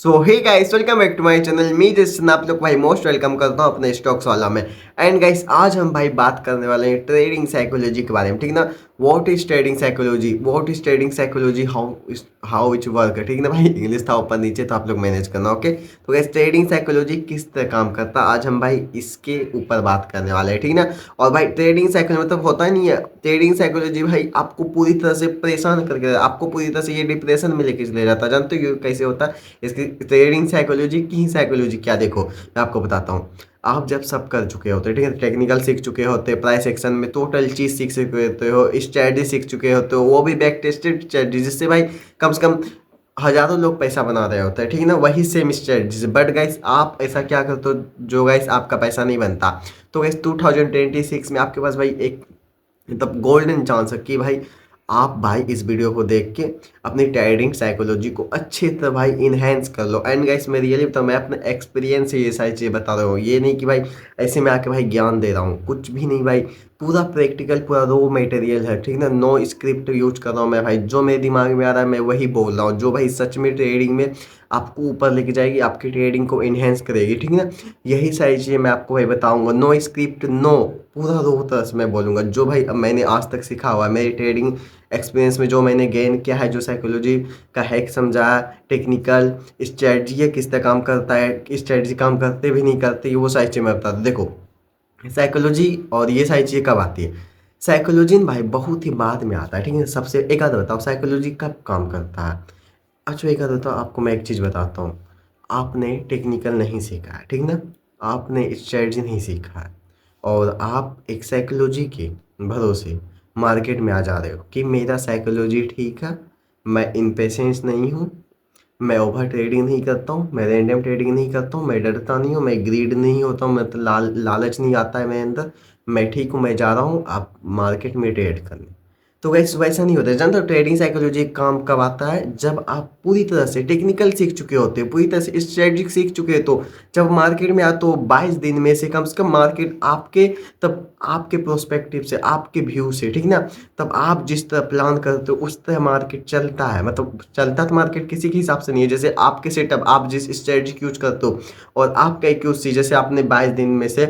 So hey guys, welcome back to my channel. मी जिसने आप लोग भाई मोस्ट वेलकम करता हूँ अपने स्टॉक्स वाला में। एंड गाइस, आज हम भाई बात करने वाले हैं ट्रेडिंग साइकोलॉजी के बारे में, ठीक ना। What is trading psychology, what is trading psychology, how it work, ठीक ना भाई। इंग्लिश था ऊपर नीचे तो आप लोग मैनेज करना, ओके। तो गाइस, ट्रेडिंग साइकोलॉजी किस तरह काम करता है आज हम भाई इसके ऊपर बात करने वाले हैं, ठीक ना। और भाई ट्रेडिंग साइकोलॉजी मतलब होता ही नहीं है, ट्रेडिंग साइकोलॉजी भाई आपको पूरी तरह से परेशान करके, आपको पूरी तरह से ये डिप्रेशन में लेके चले जाता है। जानते हो कैसे होता है? इसकी ट्रेडिंग साइकोलॉजी की साइकोलॉजी क्या, देखो मैं आपको बताता हूँ। आप जब सब कर चुके होते हो, ठीक है, टेक्निकल सीख चुके होते हैं, प्राइस एक्शन में टोटल चीज़ सीख चुके होते हो, स्ट्रेटजी सीख चुके होते हो, वो भी बैक टेस्टेड स्ट्रेटजी, जिससे भाई कम से कम हजारों लोग पैसा बना रहे होते हैं, ठीक है ना। वही सेम स्ट्रेटजी, बट गाइस आप ऐसा क्या करते हो जो गाइस आपका पैसा नहीं बनता। तो गाइस 2026 में आपके पास भाई एक मतलब गोल्डन चांस है कि भाई आप भाई इस वीडियो को देख के अपनी ट्रेडिंग साइकोलॉजी को अच्छी तरह भाई इन्हेंस कर लो। एंड गाइस, मैं रियली तो मैं अपने एक्सपीरियंस से ये सारी चीज़ें बता रहा हूँ, ये नहीं कि भाई ऐसे में आके भाई ज्ञान दे रहा हूँ, कुछ भी नहीं भाई। पूरा प्रैक्टिकल, पूरा रो मटेरियल है, ठीक ना। नो स्क्रिप्ट यूज कर रहा हूँ मैं भाई, जो मेरे दिमाग में आ रहा है मैं वही बोल रहा हूँ, जो भाई सच में ट्रेडिंग में आपको ऊपर लेके जाएगी, आपकी ट्रेडिंग को इन्हेंस करेगी, ठीक ना। यही सारी चीज़ें मैं आपको भाई बताऊंगा। नो स्क्रिप्ट, नो, पूरा रो तरह से मैं बोलूँगा, जो भाई अब मैंने आज तक सीखा हुआ है मेरी ट्रेडिंग एक्सपीरियंस में, जो मैंने गेन किया है, जो साइकोलॉजी का हैक समझा, टेक्निकल स्ट्रेटजी है किस तरह काम करता है, स्ट्रेटजी काम करते भी नहीं करते, वो सारी चीज़ें मैं बताता हूँ। देखो साइकोलॉजी और ये सारी चीज़ें कब आती है? साइकोलॉजी भाई बहुत ही बाद में आता है, ठीक है। सबसे एक आध बताओ साइकोलॉजी कब काम करता है। अच्छा एक आध बताओ, आपको मैं एक चीज़ बताता हूँ। आपने टेक्निकल नहीं सीखा है, ठीक ना, आपने स्ट्रेटजी नहीं सीखा है, और आप एक साइकोलॉजी के भरोसे मार्केट में आ जा रहे हो कि मेरा साइकोलॉजी ठीक है, मैं इम्पेशेंस नहीं हूँ, मैं ओवर ट्रेडिंग नहीं करता हूँ, मैं रैंडम ट्रेडिंग नहीं करता हूँ, मैं डरता नहीं हूँ, मैं ग्रीड नहीं होता हूँ, मतलब लालच नहीं आता है मेरे अंदर, मैं ठीक हूँ, मैं जा रहा हूँ आप मार्केट में ट्रेड करने। तो वैसे वैसा नहीं होता है। जानते हो ट्रेडिंग साइकोलॉजी काम कब आता है? जब आप पूरी तरह से टेक्निकल सीख चुके होते हो, पूरी तरह से स्ट्रेटजिक सीख चुके हो, तो जब मार्केट में आते हो 22 दिन में से कम मार्केट आपके, तब आपके प्रोस्पेक्टिव से, आपके व्यू से, ठीक ना, तब आप जिस तरह प्लान करते हो उस तरह मार्केट चलता है। मतलब चलता तो मार्केट किसी के हिसाब से नहीं है, जैसे आपके सेटअप, आप जिस स्ट्रेटजी यूज करते हो और आपका एक्यूसी, जैसे आपने 22 दिन में से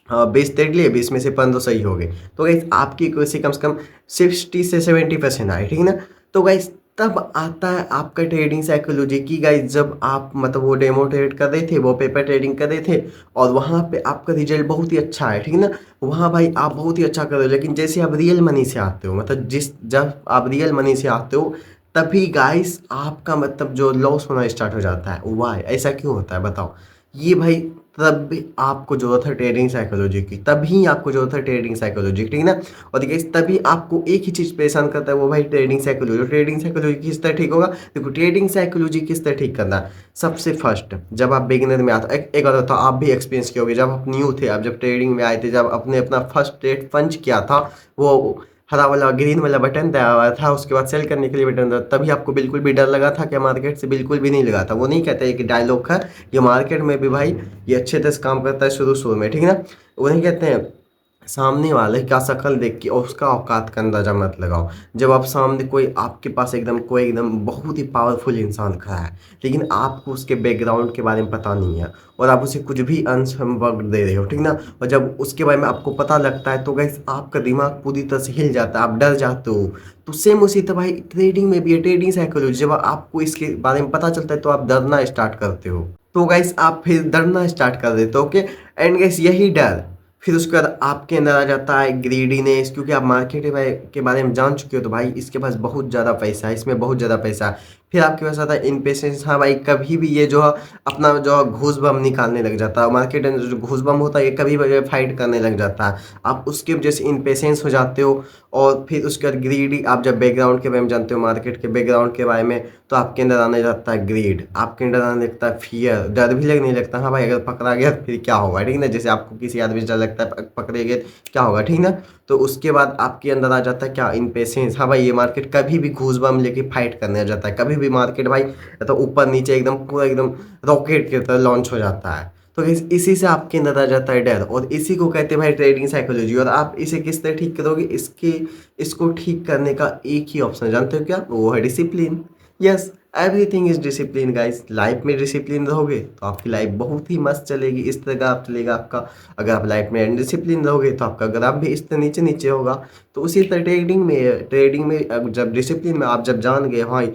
20 ट्रेड लिए, 20 में से 15 सही हो गए, तो गाइस आपकी एक्यूरेसी कम से कम 60 से 70% आए, ठीक है ना। तो गाइस तब आता है आपका ट्रेडिंग साइकोलॉजी की गाइस, जब आप मतलब वो डेमो ट्रेड कर रहे थे, वो पेपर ट्रेडिंग कर रहे थे, और वहाँ पे आपका रिजल्ट बहुत ही अच्छा है, ठीक है ना। वहाँ भाई आप बहुत ही अच्छा कर रहे हो, लेकिन जैसे आप रियल मनी से आते हो, मतलब जब आप रियल मनी से आते हो, तभी गाइस आपका मतलब जो लॉस होना स्टार्ट हो जाता है। वाई ऐसा क्यों होता है बताओ? ये भाई तब भी आपको जरूरत है ट्रेडिंग साइकोलॉजी की, तभी आपको जरूरत है ट्रेडिंग साइकोलॉजी, ठीक ना। और देखिए तभी आपको एक ही चीज़ परेशान करता है, वो भाई ट्रेडिंग साइकोलॉजी। ट्रेडिंग साइकोलॉजी किस तरह ठीक होगा? देखो ट्रेडिंग साइकोलॉजी किस तरह ठीक करना है। सबसे फर्स्ट, जब आप बिगिनर में आता, एक बार तो आप भी एक्सपीरियंस किए होगे, जब आप न्यू थे, आप जब ट्रेडिंग में आए थे, जब आपने अपना फर्स्ट ट्रेड पंच किया था, वो हरा वाला ग्रीन वाला बटन दया हुआ था, उसके बाद सेल करने के लिए बटन था, तभी आपको बिल्कुल भी डर लगा था क्या? मार्केट से बिल्कुल भी नहीं लगा था। वो नहीं कहते कि डायलॉग है, ये मार्केट में भी भाई ये अच्छे तरह से काम करता है शुरू शुरू में, ठीक है ना। वो नहीं कहते हैं सामने वाले का शक्ल देख के और उसका औकात का अंदाजा मत लगाओ। जब आप सामने कोई आपके पास कोई एकदम बहुत ही पावरफुल इंसान खड़ा है, लेकिन आपको उसके बैकग्राउंड के बारे में पता नहीं है, और आप उसे कुछ भी अनसम दे रहे हो, ठीक ना, और जब उसके बारे में आपको पता लगता है, तो गैस आपका दिमाग पूरी तरह से हिल जाता है, आप डर जाते हो। तो सेम उसी तरह भाई ट्रेडिंग में भी है, ट्रेडिंग साइकोलॉजी, जब आपको इसके बारे में पता चलता है तो आप डरना स्टार्ट करते हो, तो गाइस आप फिर डरना स्टार्ट कर देते हो, ओके। एंड गाइस यही डर फिर उसके बाद आपके अंदर आ जाता है ग्रीडीनेस, क्योंकि आप मार्केट के बारे में जान चुके हो, तो भाई इसके पास बहुत ज़्यादा पैसा है, इसमें बहुत ज़्यादा पैसा है। फिर आपके पास आता है इम्पेशेंस, हाँ भाई कभी भी ये जो है अपना जो घूस बम निकालने लग जाता है, मार्केट में जो घूस बम होता है ये कभी भी फाइट करने लग जाता है, आप उसकी वजह से इम्पेशेंस हो जाते हो। और फिर उसके बाद ग्रीडी, आप जब बैकग्राउंड के बारे में जानते हो, मार्केट के बैकग्राउंड के बारे में, तो आपके अंदर आने लगता है ग्रीड, आपके अंदर आने लगता है फियर, डर भी लगने लगता है, हाँ भाई अगर पकड़ा गया तो फिर क्या होगा, ठीक ना। जैसे आपको किसी आदमी से डर लगता है पकड़े गए क्या होगा, ठीक ना। तो उसके बाद आपके अंदर आ जाता है क्या? इम्पेशेंस, हाँ भाई ये मार्केट कभी भी घूस बम लेके फाइट करने आ जाता है, कभी भी मार्केट भाई तो ऊपर नीचे एकदम पूरा एकदम रॉकेट की तरह लॉन्च हो जाता है। तो इसी से आपके अंदर आ जाता है डर, और इसी को कहते हैं भाई ट्रेडिंग साइकोलॉजी। और आप इसे किस तरह ठीक करोगे? इसको ठीक करने का एक ही ऑप्शन जानते हो क्या? वो है discipline. Yes, everything is discipline guys. Life में डिसिप्लिन रहोगे तो आपकी लाइफ बहुत ही मस्त चलेगी, इस तरह का आप चलेगा आपका। अगर आप लाइफ में अनडिसिप्लिन रहोगे तो आपका ग्राफ भी इस तरह नीचे नीचे होगा। तो उसी तरह ट्रेडिंग में जब डिसिप्लिन में आप जब जान गए भाई,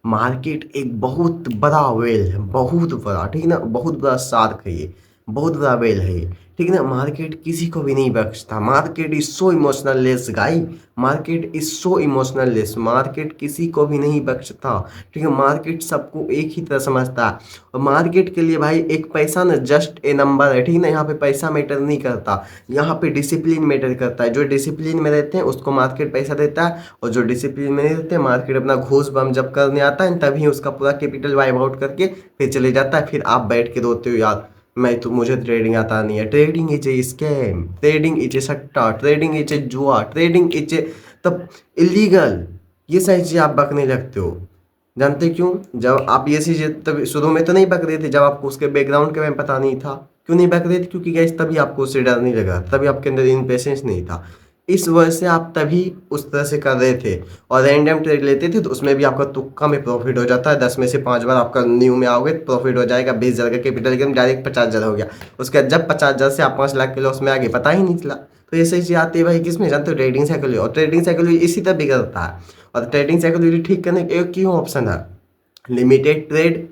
मार्केट एक बहुत बड़ा वेल है, बहुत बड़ा, ठीक है ना, बहुत बड़ा शार्क है ये, बहुत बड़ा वेल है ये, ठीक है ना। मार्केट किसी को भी नहीं बख्शता। Market is so emotionless guy, market is so emotionless, market किसी को भी नहीं बख्शता, ठीक है। मार्केट सबको एक ही तरह समझता है। और मार्केट के लिए भाई एक पैसा ना जस्ट ए नंबर है, ठीक है ना। यहाँ पे पैसा मैटर नहीं करता, यहाँ पे डिसिप्लिन मैटर करता है। जो डिसिप्लिन में रहते हैं उसको मार्केट पैसा देता है, और जो डिसिप्लिन में नहीं रहते मार्केट अपना घूस बम जब करने आता है तभी उसका पूरा कैपिटल वाइप आउट करके फिर चले जाता है। फिर आप बैठ के रोते हो यार मैं तो, मुझे ट्रेडिंग आता नहीं है। Trading is a scam, trading is a सट्टा, ट्रेडिंग इज ए जुआ, ट्रेडिंग इज ए तब इलीगल। ये सारी चीज़ आप बकने लगते हो, जानते क्यों? जब आप ये चीज़ तब शुरू में तो नहीं बक रहे थे, जब आपको उसके बैकग्राउंड के बारे में पता नहीं था। क्यों नहीं बक रहे थे? क्योंकि गैस तभी आपको उससे डर नहीं लगा, तभी आपके अंदर इम्पेशेंस नहीं था। इस वजह से आप तभी उस तरह से कर रहे थे। और रैंडम ट्रेड लेते थे तो उसमें भी आपका तुक्का में प्रॉफिट हो जाता है। 10 में से 5 बार आपका न्यू में आओगे तो प्रॉफिट हो जाएगा 20,000 का कैपिटल गेन, डायरेक्ट 50,000 हो गया। उसके बाद जब 50,000 से आप 5 लाख के लॉस में आ गए, पता ही नहीं चला। तो ये सही चीज़ आती है भाई किसमें, जानते हो? Trading psychology. और ट्रेडिंग साइकोलॉजी इसी तरह बिगड़ता है। और ट्रेडिंग साइकोलॉजी ठीक करने के एक क्यों ऑप्शन है, limited trade,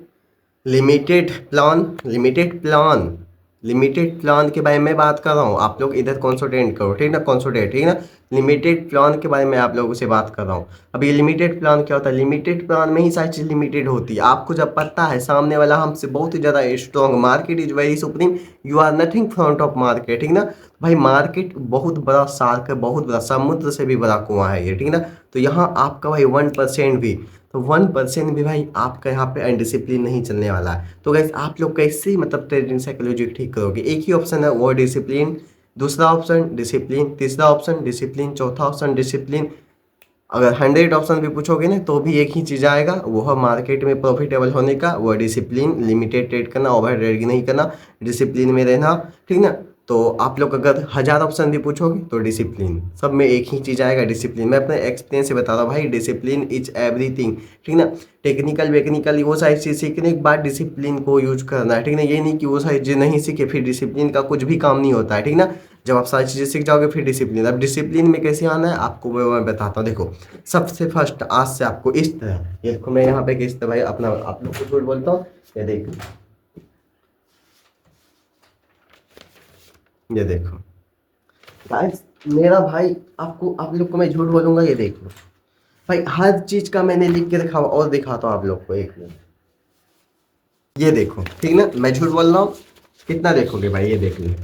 limited plan, limited plan के बारे में बात कर रहा हूँ। आप लोग इधर कॉन्सोटेंट करो, ठीक ना, कॉन्सोटेंट, ठीक ना। लिमिटेड प्लान के बारे में आप लोगों से बात कर रहा हूँ। अब ये लिमिटेड प्लान क्या होता है? लिमिटेड प्लान में ही सारी चीज़ लिमिटेड होती है। आपको जब पता है सामने वाला हमसे बहुत ही ज़्यादा strong, market is very supreme, you are nothing front of market, ठीक ना। भाई मार्केट बहुत बड़ा शार्क है, बहुत बड़ा, समुद्र से भी बड़ा कुआं है ये, ठीक ना। तो यहाँ आपका भाई 1% भी, तो 1% भी भाई आपका यहाँ पे अनडिसिप्लिन नहीं चलने वाला है। तो गाइस आप लोग कैसे मतलब ट्रेडिंग साइकोलॉजी ठीक करोगे? एक ही ऑप्शन है, वो डिसिप्लिन। दूसरा ऑप्शन डिसिप्लिन, तीसरा ऑप्शन डिसिप्लिन, चौथा ऑप्शन डिसिप्लिन। अगर 100 ऑप्शन भी पूछोगे ना तो भी एक ही चीज़ आएगा, वो है मार्केट में प्रॉफिटेबल होने का, वो डिसिप्लिन, लिमिटेड ट्रेड करना, ओवर ट्रेडिंग नहीं करना, डिसिप्लिन में रहना, ठीक ना। तो आप लोग अगर 1000 ऑप्शन भी पूछोगे तो डिसिप्लिन, सब में एक ही चीज़ आएगा, डिसिप्लिन। मैं अपने एक्सपीरियंस से बता रहा हूँ भाई, डिसिप्लिन इज एवरीथिंग, ठीक ना। टेक्निकल वेक्निकल वो सारी चीज़ सीखने के बाद डिसिप्लिन को यूज करना है, ठीक ना। ये नहीं कि वो सारी चीज़ नहीं सीखे फिर डिसिप्लिन का कुछ भी काम नहीं होता है, ठीक ना। जब आप सारी चीज़ें सीख जाओगे फिर डिसिप्लिन। अब डिसिप्लिन में कैसे आना है आपको मैं बताता हूँ। देखो सबसे फर्स्ट आज से आपको इस तरह, ये देखो मैं यहाँ पे किस तरह भाई अपना आप लोग को झूठ बोलता हूँ, ये देखो, ये देखो गाइस, मेरा भाई आपको, आप लोग को मैं झूठ बोलूंगा, ये देखो भाई हर चीज का मैंने लिख के रखा हुआ, और दिखाता हूँ आप लोग को, एक मिनट, ये देखो, ठीक ना, मैं झूठ बोल रहा हूँ, कितना देखोगे भाई, ये देख लो।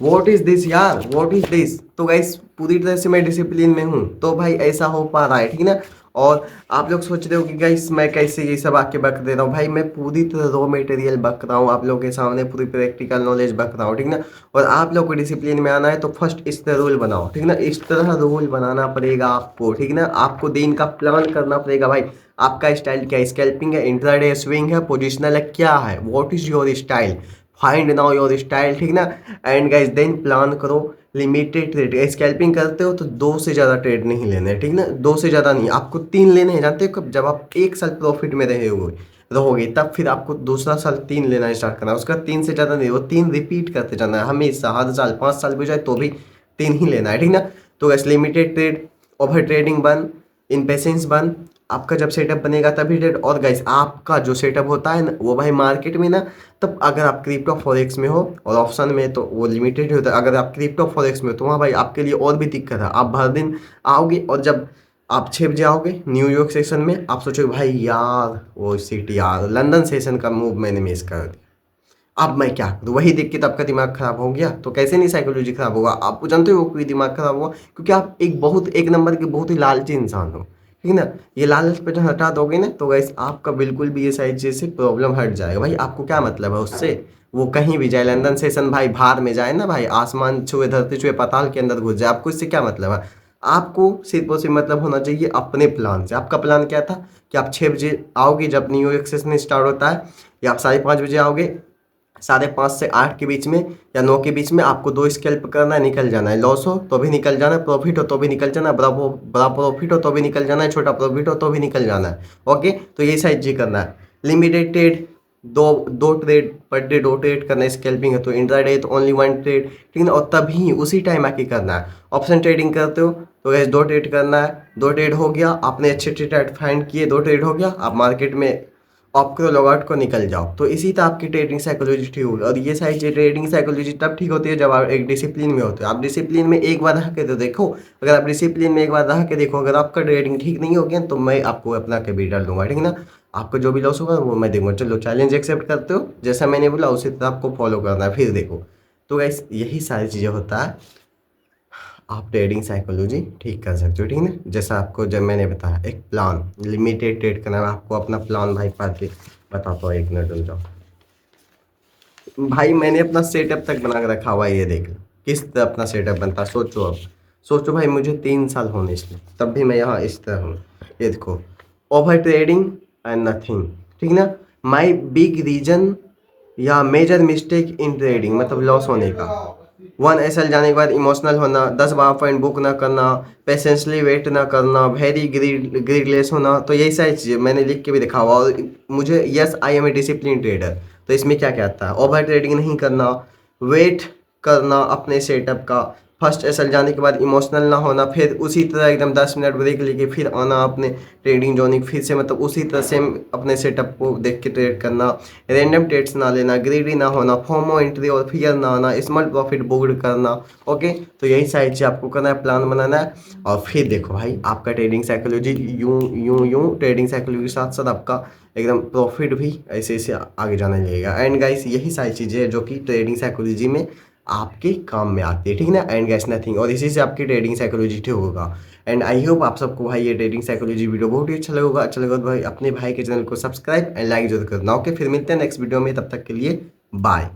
वॉट इज दिस यार, वॉट इज दिस? तो गाइस पूरी तरह से मैं डिसिप्लिन में हूँ, तो भाई ऐसा हो पा रहा है, ठीक ना। और आप लोग सोच रहे हो कि गाइस मैं कैसे ये सब आके बक दे रहा हूँ, भाई मैं पूरी तरह रॉ मटेरियल बक रहा हूँ आप लोगों के सामने, पूरी प्रैक्टिकल नॉलेज बक रहा हूँ, ठीक ना। और आप लोग को डिसिप्लिन में आना है तो फर्स्ट इस तरह रूल बनाओ, ठीक ना, इस तरह रूल बनाना पड़ेगा आपको, ठीक ना। आपको दिन का प्लान करना पड़ेगा भाई। आपका स्टाइल क्या है? स्कैल्पिंग है, इंट्राडे स्विंग है, पोजिशनल है, क्या है? What is your style? Find now your style, ठीक ना। एंड गाइस देन प्लान करो लिमिटेड ट्रेड। स्कैल्पिंग करते हो तो 2 से ज़्यादा ट्रेड नहीं लेने, ठीक ना, 2 से ज़्यादा नहीं, आपको 3 लेने हैं। जानते हो कब? जब आप 1 साल प्रॉफिट में रहोगे तब फिर आपको दूसरा साल 3 लेना स्टार्ट करना है। उसका 3 से ज़्यादा नहीं, वो 3 रिपीट करते जाना है हमेशा, हर साल 5 साल भी हो जाए तो भी 3 ही लेना है, ठीक ना। तो gas limited trade, over trading बंद, इनपेशेंस बंद। आपका जब सेटअप बनेगा तभी ट्रेड। और गाइस आपका जो सेटअप होता है ना वो भाई मार्केट में ना, तब अगर आप क्रिप्टो फॉरेक्स में हो और ऑप्शन में तो वो लिमिटेड होता है। अगर आप क्रिप्टो फॉरेक्स में हो तो वहाँ भाई आपके लिए और भी दिक्कत है। आप भर दिन आओगे और जब आप 6 बजे आओगे न्यूयॉर्क सेशन में, आप सोचोगे भाई यार वो सिटी यार, लंदन सेशन का मूव मैंने मिस कर दिया, अब मैं क्या करूँ? वही देख के तो आपका दिमाग खराब हो गया। तो कैसे नहीं साइकोलॉजी खराब होगा? आप जानते हो कोई दिमाग खराब हुआ क्योंकि आप एक नंबर के बहुत ही लालची इंसान हो, ठीक है ना। ये लालच पे हटा दोगे ना तो गैस आपका बिल्कुल भी ये सारी चीज़ से प्रॉब्लम हट जाएगा। भाई आपको क्या मतलब है उससे? वो कहीं भी जाए, लंदन सेशन भाई बाहर में जाए ना भाई, आसमान छुए, धरती छुए, पाताल के अंदर घुस जाए, आपको इससे क्या मतलब है? आपको सिर्फ और सिर्फ मतलब होना चाहिए अपने प्लान से। आपका प्लान क्या था कि आप 6 बजे आओगे जब न्यूयॉर्क सेशन स्टार्ट होता है, या आप 5:30 बजे आओगे, 5:30 से 8 के बीच में या 9 के बीच में आपको 2 स्कैल्प करना है, निकल जाना है। लॉस हो तो भी निकल जाना है, प्रॉफिट हो तो भी निकल जाना है, बड़ा प्रॉफिट हो तो भी निकल जाना है, छोटा प्रॉफिट हो तो भी निकल जाना है। ओके, तो ये साइज जी करना है। लिमिटेड ट्रेड, दो दो ट्रेड पर डे, 2 ट्रेड करना है। स्कैल्पिंग है तो इंट्राडे तो ओनली 1 ट्रेड, ठीक है ना। और तभी उसी टाइम आके करना है। ऑप्शन ट्रेडिंग करते हो तो गैस 2 ट्रेड करना है। 2 ट्रेड हो गया, आपने अच्छे ट्रेड फाइंड किए, 2 ट्रेड हो गया, आप मार्केट में ऑफ करो, लॉग आउट को निकल जाओ। तो इसी तरह आपकी ट्रेडिंग साइकोलॉजी ठीक होगी। और ये सारी ट्रेडिंग साइकोलॉजी तब ठीक होती है जब आप एक डिसिप्लिन में होते हो। आप डिसिप्लिन में एक बार रह के तो देखो, अगर आप डिसिप्लिन में एक बार रह के देखो, अगर आपका ट्रेडिंग ठीक नहीं हो गया तो मैं आपको अपना कैपिटल दूंगा, ठीक है ना। आपको जो भी लॉस होगा वो मैं दूंगा। चलो, चैलेंज एक्सेप्ट करते हो, जैसा मैंने बोला उसी तरह आपको फॉलो करना है, फिर देखो। तो गाइस यही सारी चीज़ें होता है, आप ट्रेडिंग साइकोलॉजी ठीक कर सकते हो, ठीक है ना। जैसा आपको जब मैंने बताया एक प्लान, लिमिटेड ट्रेड करना है, आपको अपना प्लान भाई पढ़ के बताता हूँ, एक मिनट रुक जाओ भाई। मैंने अपना सेटअप तक बना के रखा हुआ है, ये देख लो किस तरह अपना सेटअप बनता है। सोचो, अब सोचो भाई, मुझे 3 साल होने इसमें, तब भी मैं यहाँ इस तरह हूँ। ये देखो, ओवर ट्रेडिंग एंड नथिंग, ठीक ना। माई बिग रीजन या मेजर मिस्टेक इन ट्रेडिंग, मतलब लॉस होने का। 1 SL जाने के बाद इमोशनल होना, 10 बार पॉइंट बुक ना करना, पेशेंसली वेट ना करना, वेरी ग्रीडलेस होना। तो यही सारी चीज़ें मैंने लिख के भी दिखा हुआ। और मुझे, yes I am a discipline trader, तो इसमें क्या क्या आता है। ओवर ट्रेडिंग नहीं करना, वेट करना अपने सेटअप का, फर्स्ट एसएल जाने के बाद इमोशनल ना होना, फिर उसी तरह एकदम 10 मिनट ब्रेक लेके फिर आना अपने ट्रेडिंग जोनिंग, फिर से मतलब उसी तरह सेम अपने सेटअप को देख के ट्रेड करना, रैंडम ट्रेड्स ना लेना, ग्रीडी ना होना, फोमो एंट्री और फियर ना आना, स्मॉल प्रॉफिट बुक्ड करना। ओके, तो यही सारी चीज़ आपको करना है, प्लान बनाना है। और फिर देखो भाई, आपका ट्रेडिंग साइकोलॉजी यूं यूं यूं ट्रेडिंग साइकोलॉजी के साथ साथ आपका एकदम प्रॉफिट भी ऐसे ऐसे आगे जाने लगेगा। एंड गाइस यही सारी चीज़ें जो कि ट्रेडिंग साइकोलॉजी में आपके काम में आती है, ठीक है ना। एंड गैस नथिंग, और इसी से आपकी ट्रेडिंग साइकोलॉजी ठीक होगा। एंड आई होप आप सबको भाई ये ट्रेडिंग साइकोलॉजी वीडियो बहुत ही अच्छा लगेगा। अच्छा लगा तो भाई अपने भाई के चैनल को सब्सक्राइब एंड लाइक जरूर करना। ओके, फिर मिलते हैं नेक्स्ट वीडियो में, तब तक के लिए बाय।